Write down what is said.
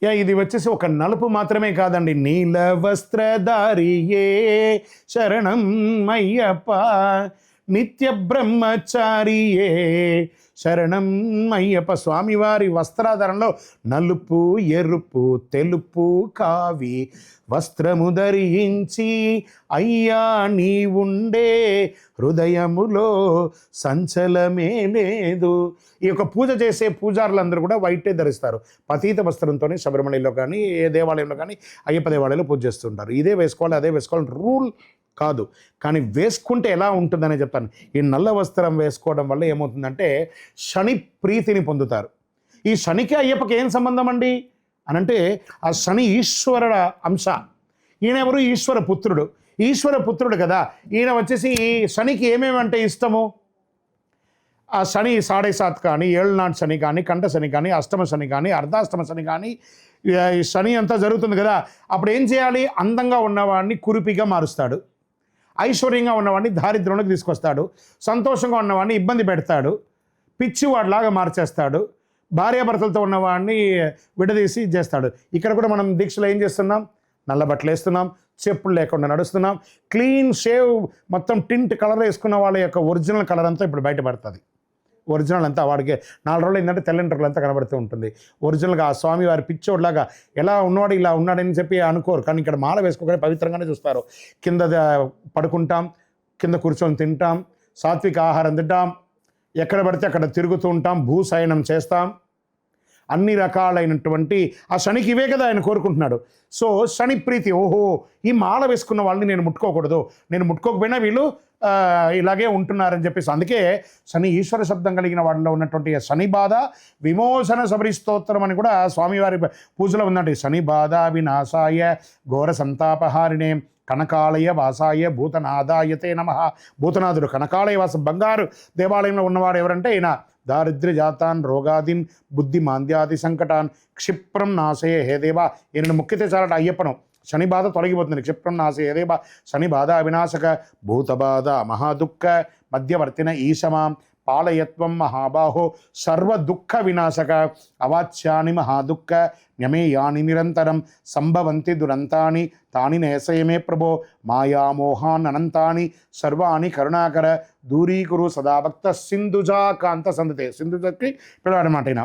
ఇది వచ్చేసి ఒక నలుపు మాత్రమే కాదండి. నీల వస్త్రధారియే శరణం అయ్యప్ప, నిత్య బ్రహ్మచారియే శరణం అయ్యప్ప. స్వామివారి వస్త్రాధారంలో నలుపు, ఎరుపు, తెలుపు, కావి వస్త్రము ధరించి అయ్యా నీ ఉండే హృదయములో సంచలమే లేదు. ఈ యొక్క పూజ చేసే పూజారులందరూ కూడా వైటే ధరిస్తారు. పతీత వస్త్రంతోనే శబరిమలలో కానీ ఏ దేవాలయంలో కానీ అయ్యప్ప దేవాలయంలో పూజ చేస్తుంటారు. ఇదే వేసుకోవాలి అదే వేసుకోవాలి రూల్ కాదు, కానీ వేసుకుంటే ఎలా ఉంటుందనే చెప్తాను. ఈ నల్ల వస్త్రం వేసుకోవడం వల్ల ఏమవుతుందంటే శని ప్రీతిని పొందుతారు. ఈ శనికి అయ్యప్పకి ఏం సంబంధం అండి అనంటే, ఆ శని ఈశ్వరుడ అంశ. ఈయన ఎవరు? ఈశ్వర పుత్రుడు. ఈశ్వర పుత్రుడు కదా. ఈయన వచ్చేసి ఈ శనికి ఏమేమంటే ఇష్టము? ఆ శని 7.5 కానీ, ఏళ్ళనాటి శని కానీ, కంఠ శని కానీ, అష్టమ శని కానీ, అర్ధాష్టమ శని కానీ, ఈ శని అంతా జరుగుతుంది కదా. అప్పుడు ఏం చేయాలి? అందంగా ఉన్నవాడిని కురిపిగా మారుస్తాడు, ఐశ్వర్యంగా ఉన్నవాడిని దారిద్ర్యంలోకి తీసుకొస్తాడు, సంతోషంగా ఉన్నవాడిని ఇబ్బంది పెడతాడు, పిచ్చివాడిలాగా మార్చేస్తాడు, భార్యాభర్తలతో ఉన్నవాడిని విడదీసి చేస్తాడు. ఇక్కడ కూడా మనం దీక్షలో ఏం చేస్తున్నాం? నల్ల బట్టలు వేస్తున్నాం, చెప్పులు లేకుండా నడుస్తున్నాం, క్లీన్ షేవ్ మొత్తం టింట్ కలర్ వేసుకున్న వాళ్ళ యొక్క ఒరిజినల్ కలర్ అంతా ఇప్పుడు బయటపడుతుంది. ఒరిజినల్ అంతా వాడికి 4 రోజులు ఏంటంటే తెల్లంటర్లు అంతా కనబడుతూ ఉంటుంది. ఒరిజినల్గా ఆ స్వామివారి పిచ్చోడ్లాగా ఎలా ఉన్నవాడు ఇలా ఉన్నాడని చెప్పి అనుకోరు, కానీ ఇక్కడ మాల వేసుకోగానే పవిత్రంగానే చూస్తారు. కింద పడుకుంటాం, కింద కూర్చొని తింటాం, సాత్విక ఆహారం తింటాం, ఎక్కడ పడితే అక్కడ తిరుగుతూ ఉంటాం, భూశయనం చేస్తాం, అన్ని రకాలైనటువంటి ఆ శనికి ఇవే కదా ఆయన కోరుకుంటున్నాడు. సో శని ప్రీతి, ఓహో ఈ మాల వేసుకున్న వాళ్ళని నేను ముట్టుకోకూడదు, నేను ముట్టుకోకపోయినా వీళ్ళు ఇలాగే ఉంటున్నారని చెప్పేసి, అందుకే శని ఈశ్వర శబ్దం కలిగిన వాళ్ళలో ఉన్నటువంటి శని బాధ విమోచన శబరి స్తోత్రం అని కూడా స్వామివారి పూజలో ఉందండి. శని బాధ వినాశాయ ఘోర సంతాపహారిణే కనకాలయ వాసాయ భూతనాదాయతే నమః. భూతనాథుడు కనకాలయ వాస బంగారు దేవాలయంలో ఉన్నవాడు ఎవరంటే ఈయన. దారిద్ర్య జాతాన్ రోగాదీన్ బుద్ధి మాంద్యాది సంకటాన్ క్షిప్రం నాశయ హేదేవా. ఈయనను ముక్కితే చాలట అయ్యప్పను శని బాధ తొలగిపోతుంది. క్షిప్రం నాశయ హేదేవా శని బాధ వినాశక భూతబాధ మహాదుఃఖ మధ్యవర్తిన ఈశమాం పాలయత్వం మహాబాహో సర్వ దుఃఖ వినాశక అవాచ్యాని మహాదుఃఖ న్యమేయాని నిరంతరం సంభవంతి దురంతాని తాని నేసయమే ప్రభో మాయామోహాన్ అనంతాని సర్వాణి కరుణాకర దూరీకురు సదాభక్త సింధుజా కాంత సందతే. సింధుజకి పిల్లవాడనమాట ఈయన.